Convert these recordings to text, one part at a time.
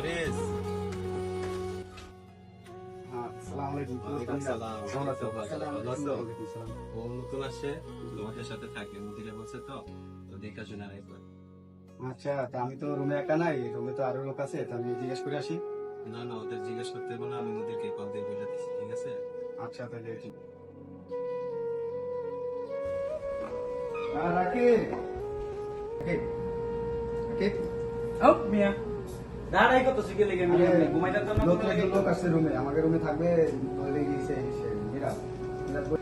হারিস, আসসালামু আলাইকুম। ওয়ালাইকুম সালাম। কেমন আছো? ভালো আছো? ওয়ালাইকুম সালাম। ও নতুন আসছে, তোমাদের সাথে থাকে, মুদিরে বলছে তো, তো দেখাশোনা রাখবে। আচ্ছা, তা আমি তো রুমে একা নাই, রুমে তো আরো লোক আছে, তা আমি জিজ্ঞেস করে আসি। না না, ওদের জিজ্ঞেস করতে হবে না, আমি ওদেরকে কল দিয়ে বলে দিচ্ছি, ঠিক আছে? আচ্ছা তাহলে রাখি রাখি রাখি। ও মিয়া দাঁড়াই কত শিখে লেগে মিয়া ঘুমাই যাচ্ছ না নতুন একজন লোক আসছে রুমে, আমাকে রুমে থাকবে বলে গিয়েছে মীরা।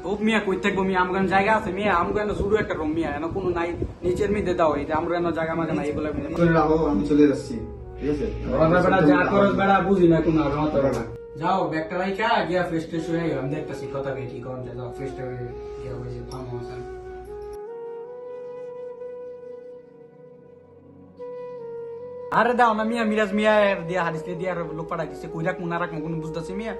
ও মিয়া কই থাকবো মিয়া আমগান জায়গা আছে মিয়া আমগান শুরু একটা রুম মিয়া এনে কোনো নাই নিচের মধ্যে দাও এটা আমরা এনে জায়গা মাগা নাই এগুলা মিয়া করে রাখো, আমি চলে যাচ্ছি, ঠিক আছে? ওরা বেটা যা করস বেটা বুঝি না কোনো আর মত বেটা যাও ব্যাগটা রাইখা গিয়া ফ্রেশ ট্রেশ হয়ে আমি দেখতাছি কথা কই কি কোন যাও ফ্রেশ ট্রেশ হয়ে গিয়া ওই যে থামো আছেন আরে দাও না মিয়া মিরাজ মিয়া দিয়া হারিসকে দিয়া লোক পাঠাই দিছে কই রাখ মুনা রাখ কোনো বুঝতাছি মিয়া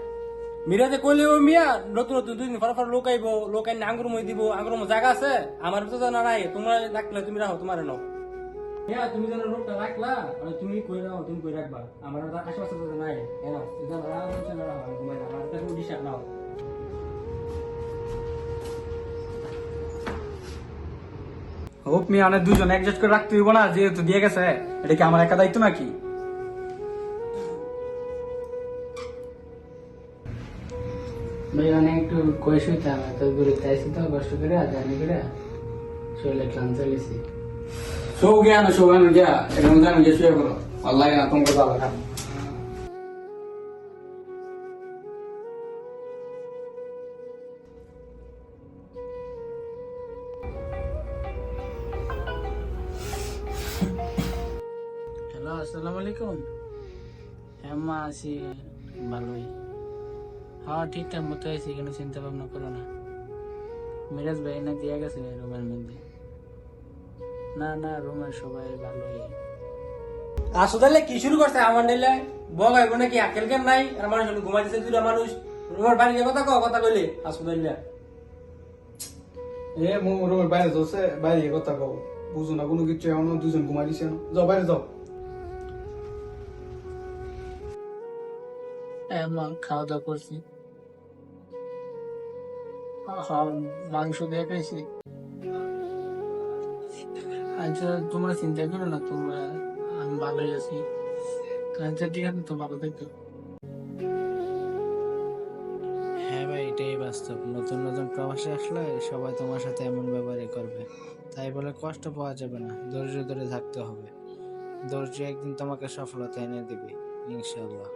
মিরাজে কইলে ও মিয়া নতুন নতুন দুই দিন ফর লোক আইবো লোক আইন আঙ্গুর মই দিব আঙ্গুর মই জায়গা আছে আমার তো জানা নাই তোমরা রাখলে তুমি রাখো তোমার নাও মিয়া তুমি যেন লোকটা রাখলা আর তুমি কই রাখো তুমি কই রাখবা আমার আশেপাশে তো নাই এনো এটা রাখো না রাখো ঘুমাই না আমার কাছে ডিশার নাও হোপ মিয়া অনেক দুজন অ্যাডজাস্ট করে রাখতে হইব না যেহেতু দিয়ে গেছে এটা কি আমার একা দায়িত্ব নাকি ভাই অনেক একটু কই শুইতাম এত দূরে চাইছি তো কষ্ট করে জানি করে শরীরে ক্লান্ত চলেছি সৌ গিয়া না সৌ গিয়া এটা মধ্যে আমি গিয়ে শুয়ে করো আল্লাহ না তোমাকে ভালো খাম হ্যালো আসসালামু আলাইকুম হ্যাঁ মা আছি ভালোই হ্যাঁ ঠিকঠাক মতো আছি কোনো চিন্তা ভাবনা করো না মিরাজ ভাই না দিয়ে গেছে রুমের মধ্যে না না রুমের সবাই ভালোই আসলে কি শুরু করছে আমার নিলে বগাই বনে কি আকেল কেন নাই আর মানুষ ঘুমাইতেছে দুটা মানুষ রুমের বাইরে কথা কও কথা কইলে আসলে এ রুমের বাইরে যাচ্ছে বাইরে কথা কও বুঝো না কোনো কিছু এমন দুজন ঘুমাই দিছে যাও বাইরে যাও হ্যাঁ মা খাওয়া দাওয়া করছি হ্যাঁ মাংস দিয়ে খাইছি আচ্ছা তোমরা চিন্তা করো না তোমরা আমি ভালোই আছি আচ্ছা ঠিক আছে তো ভালো থেকো হ্যাঁ ভাই এটাই বাস্তব নতুন নতুন প্রবাসে আসলে সবাই তোমার সাথে এমন ব্যবহারই করবে তাই বলে কষ্ট পাওয়া যাবে না ধৈর্য ধরে থাকতে হবে ধৈর্য একদিন তোমাকে সফলতা এনে দিবে ইনশাআল্লাহ